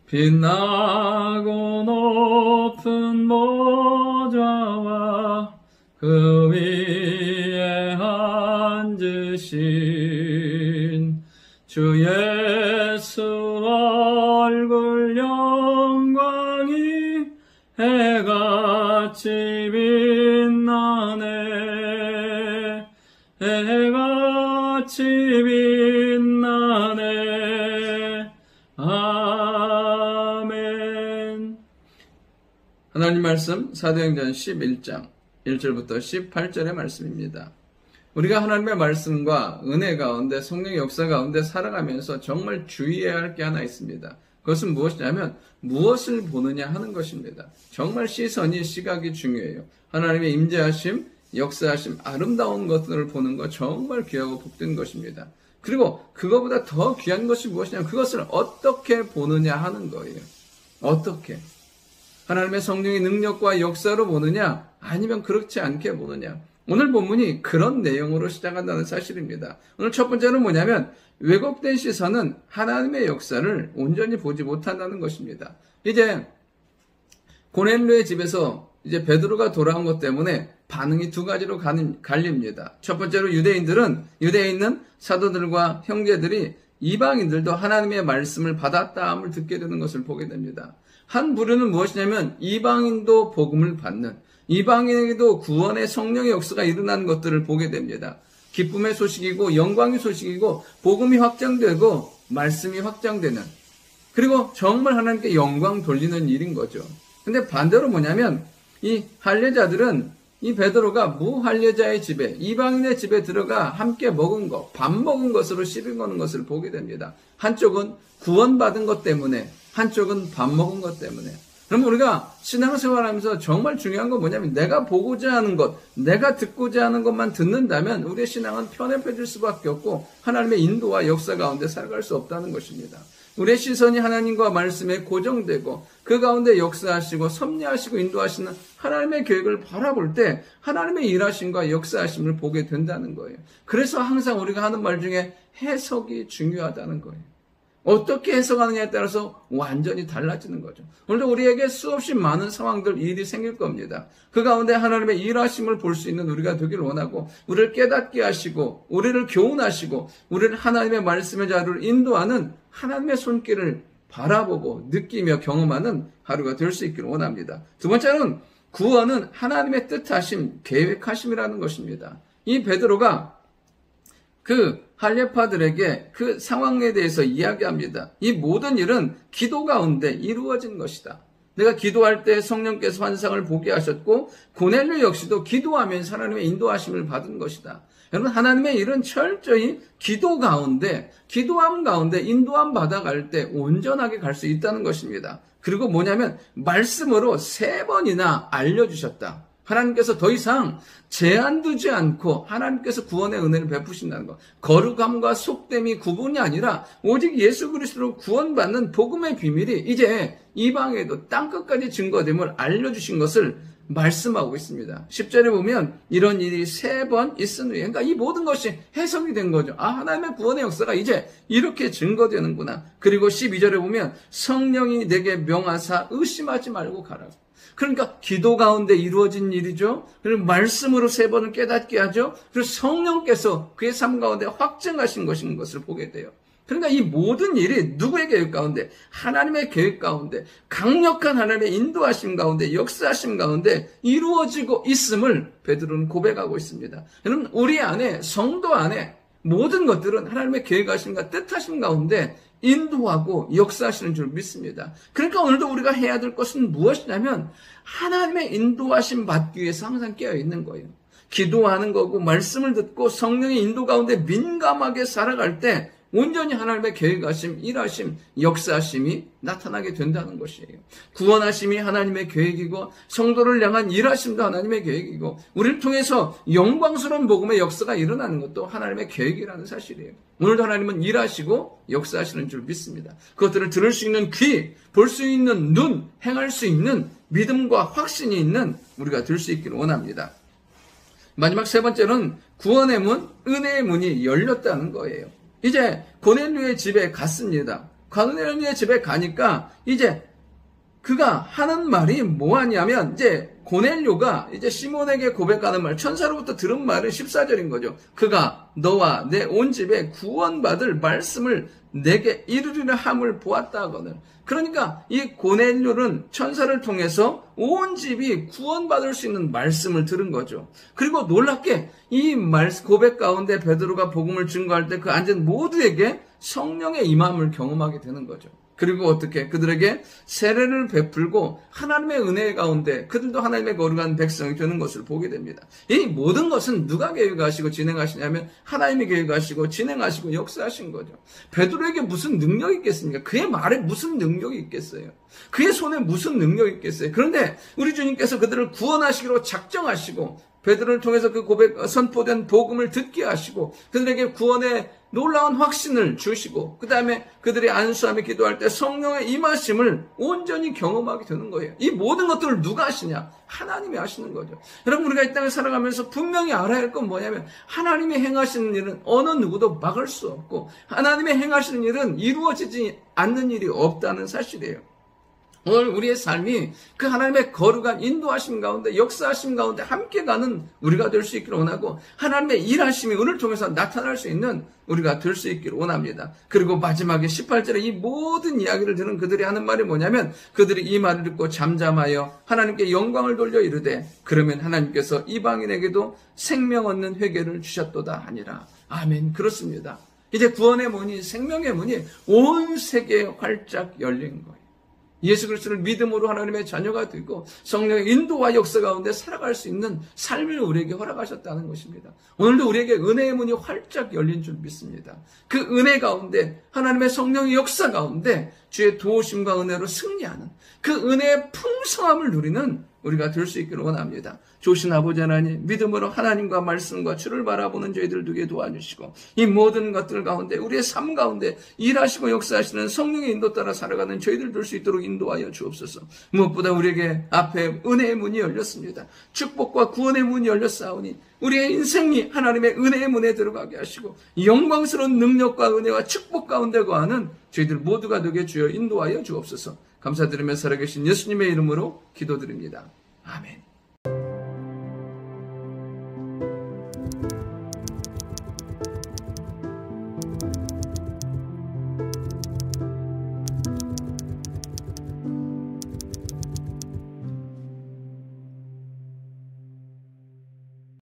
빛나고 높은 보좌와 그 위에 앉으신 주 예수 얼굴 영광이 해같이 빛나네. 해같이 빛나네. 아멘. 하나님 말씀 사도행전 11장 1절부터 18절의 말씀입니다. 우리가 하나님의 말씀과 은혜 가운데 성령의 역사 가운데 살아가면서 정말 주의해야 할 게 하나 있습니다. 그것은 무엇이냐면 무엇을 보느냐 하는 것입니다. 정말 시각이 중요해요. 하나님의 임재하심, 역사하심, 아름다운 것들을 보는 것 정말 귀하고 복된 것입니다. 그리고 그거보다 더 귀한 것이 무엇이냐면 그것을 어떻게 보느냐 하는 거예요. 어떻게? 하나님의 성령의 능력과 역사로 보느냐 아니면 그렇지 않게 보느냐. 오늘 본문이 그런 내용으로 시작한다는 사실입니다. 오늘 첫 번째는 뭐냐면 왜곡된 시선은 하나님의 역사를 온전히 보지 못한다는 것입니다. 이제 고넬료의 집에서 이제 베드로가 돌아온 것 때문에 반응이 두 가지로 갈립니다. 첫 번째로 유대에 있는 사도들과 형제들이 이방인들도 하나님의 말씀을 받았다함을 듣게 되는 것을 보게 됩니다. 한 부류는 무엇이냐면 이방인도 복음을 받는, 이방인에게도 구원의 성령의 역사가 일어나는 것들을 보게 됩니다. 기쁨의 소식이고 영광의 소식이고 복음이 확장되고 말씀이 확장되는, 그리고 정말 하나님께 영광 돌리는 일인 거죠. 근데 반대로 뭐냐면 이 할례자들은 이 베드로가 무할례자의 집에, 이방인의 집에 들어가 함께 먹은 것, 밥 먹은 것으로 시비 거는 것을 보게 됩니다. 한쪽은 구원받은 것 때문에, 한쪽은 밥 먹은 것 때문에. 그럼 우리가 신앙생활하면서 정말 중요한 건 뭐냐면 내가 보고자 하는 것, 내가 듣고자 하는 것만 듣는다면 우리의 신앙은 편협해질 수밖에 없고 하나님의 인도와 역사 가운데 살아갈 수 없다는 것입니다. 우리의 시선이 하나님과 말씀에 고정되고 그 가운데 역사하시고 섭리하시고 인도하시는 하나님의 계획을 바라볼 때 하나님의 일하심과 역사하심을 보게 된다는 거예요. 그래서 항상 우리가 하는 말 중에 해석이 중요하다는 거예요. 어떻게 해석하느냐에 따라서 완전히 달라지는 거죠. 오늘도 우리에게 수없이 많은 상황들, 일이 생길 겁니다. 그 가운데 하나님의 일하심을 볼 수 있는 우리가 되길 원하고 우리를 깨닫게 하시고 우리를 교훈하시고 우리를 하나님의 말씀의 자리로 인도하는 하나님의 손길을 바라보고 느끼며 경험하는 하루가 될 수 있기를 원합니다. 두 번째는 구원은 하나님의 뜻하심, 계획하심이라는 것입니다. 이 베드로가 그 할례파들에게 그 상황에 대해서 이야기합니다. 이 모든 일은 기도 가운데 이루어진 것이다. 내가 기도할 때 성령께서 환상을 보게 하셨고 고넬료 역시도 기도하면서 하나님의 인도하심을 받은 것이다. 여러분, 하나님의 일은 철저히 기도 가운데, 기도함 가운데 인도함 받아갈 때 온전하게 갈 수 있다는 것입니다. 그리고 뭐냐면 말씀으로 3번이나 알려주셨다. 하나님께서 더 이상 제한 두지 않고 하나님께서 구원의 은혜를 베푸신다는 것. 거룩함과 속됨이 구분이 아니라 오직 예수 그리스도로 구원받는 복음의 비밀이 이제 이방에도 땅끝까지 증거됨을 알려주신 것을 말씀하고 있습니다. 10절에 보면 이런 일이 3번 있은 후에, 그러니까 이 모든 것이 해석이 된 거죠. 아, 하나님의 구원의 역사가 이제 이렇게 증거되는구나. 그리고 12절에 보면 성령이 내게 명하사 의심하지 말고 가라고. 그러니까 기도 가운데 이루어진 일이죠. 그리고 말씀으로 3번을 깨닫게 하죠. 그리고 성령께서 그의 삶 가운데 확증하신 것인 것을 보게 돼요. 그러니까 이 모든 일이 누구의 계획 가운데, 하나님의 계획 가운데, 강력한 하나님의 인도하심 가운데, 역사하심 가운데 이루어지고 있음을 베드로는 고백하고 있습니다. 여러분, 우리 안에, 성도 안에 모든 것들은 하나님의 계획하심과 뜻하심 가운데 인도하고 역사하시는 줄 믿습니다. 그러니까 오늘도 우리가 해야 될 것은 무엇이냐면 하나님의 인도하심 받기 위해서 항상 깨어있는 거예요. 기도하는 거고 말씀을 듣고 성령의 인도 가운데 민감하게 살아갈 때 온전히 하나님의 계획하심, 일하심, 역사하심이 나타나게 된다는 것이에요. 구원하심이 하나님의 계획이고 성도를 향한 일하심도 하나님의 계획이고 우리를 통해서 영광스러운 복음의 역사가 일어나는 것도 하나님의 계획이라는 사실이에요. 오늘도 하나님은 일하시고 역사하시는 줄 믿습니다. 그것들을 들을 수 있는 귀, 볼 수 있는 눈, 행할 수 있는 믿음과 확신이 있는 우리가 될 수 있기를 원합니다. 마지막 3번째는 구원의 문, 은혜의 문이 열렸다는 거예요. 이제 고넬료의 집에 갔습니다. 고넬료의 집에 가니까 이제 그가 하는 말이 뭐하냐면 이제 고넬료가 이제 시몬에게 고백하는 말, 천사로부터 들은 말은 14절인 거죠. 그가 너와 내 온 집에 구원받을 말씀을 내게 이르리라 함을 보았다 하거늘. 그러니까 이 고넬료는 천사를 통해서 온 집이 구원받을 수 있는 말씀을 들은 거죠. 그리고 놀랍게 이 고백 가운데 베드로가 복음을 증거할 때 그 앉은 모두에게 성령의 임함을 경험하게 되는 거죠. 그리고 어떻게 그들에게 세례를 베풀고 하나님의 은혜 가운데 그들도 하나님의 거룩한 백성이 되는 것을 보게 됩니다. 이 모든 것은 누가 계획하시고 진행하시냐면 하나님이 계획하시고 진행하시고 역사하신 거죠. 베드로에게 무슨 능력이 있겠습니까? 그의 말에 무슨 능력이 있겠어요? 그의 손에 무슨 능력이 있겠어요? 그런데 우리 주님께서 그들을 구원하시기로 작정하시고 베드로를 통해서 그 선포된 복음을 듣게 하시고 그들에게 구원의 놀라운 확신을 주시고 그 다음에 그들이 안수하며 기도할 때 성령의 임하심을 온전히 경험하게 되는 거예요. 이 모든 것들을 누가 하시냐? 하나님이 하시는 거죠. 여러분, 우리가 이 땅에 살아가면서 분명히 알아야 할 건 뭐냐면 하나님이 행하시는 일은 어느 누구도 막을 수 없고 하나님이 행하시는 일은 이루어지지 않는 일이 없다는 사실이에요. 오늘 우리의 삶이 그 하나님의 거룩한 인도하심 가운데 역사하심 가운데 함께 가는 우리가 될 수 있기를 원하고 하나님의 일하심이 우리를 통해서 나타날 수 있는 우리가 될 수 있기를 원합니다. 그리고 마지막에 18절에 이 모든 이야기를 들은 그들이 하는 말이 뭐냐면 그들이 이 말을 듣고 잠잠하여 하나님께 영광을 돌려 이르되 그러면 하나님께서 이방인에게도 생명 얻는 회개를 주셨도다 하니라. 아멘. 그렇습니다. 이제 구원의 문이 생명의 문이 온 세계에 활짝 열린 거예요. 예수 그리스도를 믿음으로 하나님의 자녀가 되고 성령의 인도와 역사 가운데 살아갈 수 있는 삶을 우리에게 허락하셨다는 것입니다. 오늘도 우리에게 은혜의 문이 활짝 열린 줄 믿습니다. 그 은혜 가운데 하나님의 성령의 역사 가운데 주의 도우심과 은혜로 승리하는 그 은혜의 풍성함을 누리는 우리가 될 수 있기를 원합니다. 좋으신 아버지 하나님, 믿음으로 하나님과 말씀과 주를 바라보는 저희들 두게 도와주시고 이 모든 것들 가운데 우리의 삶 가운데 일하시고 역사하시는 성령의 인도 따라 살아가는 저희들 될 수 있도록 인도하여 주옵소서. 무엇보다 우리에게 앞에 은혜의 문이 열렸습니다. 축복과 구원의 문이 열렸사오니 우리의 인생이 하나님의 은혜의 문에 들어가게 하시고 영광스러운 능력과 은혜와 축복 가운데 거하는 저희들 모두가 되게 주여 인도하여 주옵소서. 감사드리며 살아계신 예수님의 이름으로 기도드립니다. 아멘.